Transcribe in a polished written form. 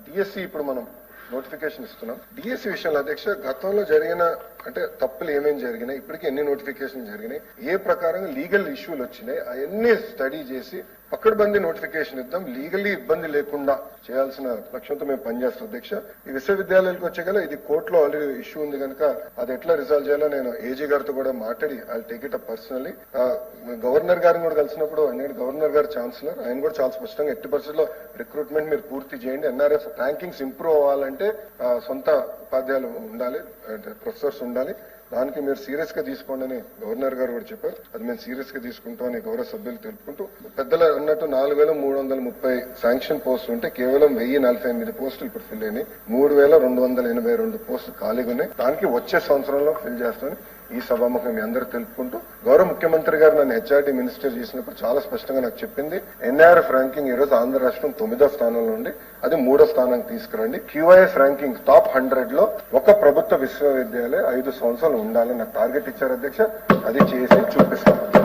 DSC ఇప్పుడు మనం notification ఇస్తున్నాం. డిఎస్సి విషయంలో అధ్యక్ష గతంలో జరిగిన అంటే తప్పులు ఏమేమి జరిగినాయి, ఇప్పటికీ ఎన్ని నోటిఫికేషన్ జరిగినాయి, ఏ ప్రకారంగా లీగల్ ఇష్యూలు వచ్చినాయి, అవన్నీ స్టడీ చేసి పక్కడబందీ నోటిఫికేషన్ ఇద్దాం, లీగల్లీ ఇబ్బంది లేకుండా చేయాల్సిన లక్ష్యంతో మేము పనిచేస్తాం అధ్యక్ష. ఈ విశ్వవిద్యాలయాలకు వచ్చే ఇది కోర్టులో ఆల్రెడీ ఇష్యూ ఉంది కనుక అది ఎట్లా రిజాల్వ్ చేయాలో నేను ఏజీ గారితో కూడా మాట్లాడి I take it up personally. Governor గారిని కూడా కలిసినప్పుడు ఎందుకంటే గవర్నర్ గారు ఛాన్సలర్, ఆయన కూడా చాలా స్పష్టంగా ఎట్టి పరిస్థితుల్లో రిక్రూట్మెంట్ మీరు పూర్తి చేయండి, ఎన్ఆర్ఎఫ్ ర్యాంకింగ్స్ ఇంప్రూవ్ అవ్వాలంటే సొంత ఉపాధ్యాయులు ఉండాలి, ప్రొఫెసర్స్ ఉండాలి, దానికి మీరు సీరియస్ గా తీసుకోండి అని గవర్నర్ గారు కూడా చెప్పారు. అది మేము సీరియస్ గా తీసుకుంటామని గౌరవ సభ్యులు తెలుపుకుంటూ, పెద్దలు అన్నట్టు 4330 శాంక్షన్ పోస్టులు ఉంటే కేవలం 1048 పోస్టులు ఇప్పుడు ఫిల్ అయినాయి. 3282 పోస్టులు ఖాళీగా ఉన్నాయి. దానికి వచ్చే సంవత్సరంలో ఫిల్ చేస్తామని ఈ సభాముఖం మీ అందరూ తెలుపుకుంటూ, గౌరవ ముఖ్యమంత్రి గారు నన్ను హెచ్ఆర్డీ మినిస్టర్ చేసినప్పుడు చాలా స్పష్టంగా నాకు చెప్పింది, ఎన్ఆర్ఎఫ్ ర్యాంకింగ్ ఈ రోజు ఆంధ్ర రాష్ట్రం 9వ స్థానంలో ఉండి అది 3వ స్థానానికి తీసుకురండి, క్యూఐఎస్ ర్యాంకింగ్ టాప్ 100 లో ఒక ప్రభుత్వ విశ్వవిద్యాలయం 5 సంవత్సరాలు ఉండాలని నాకు టార్గెట్ ఇచ్చారు అధ్యక్ష. అది చేసి చూపిస్తాను.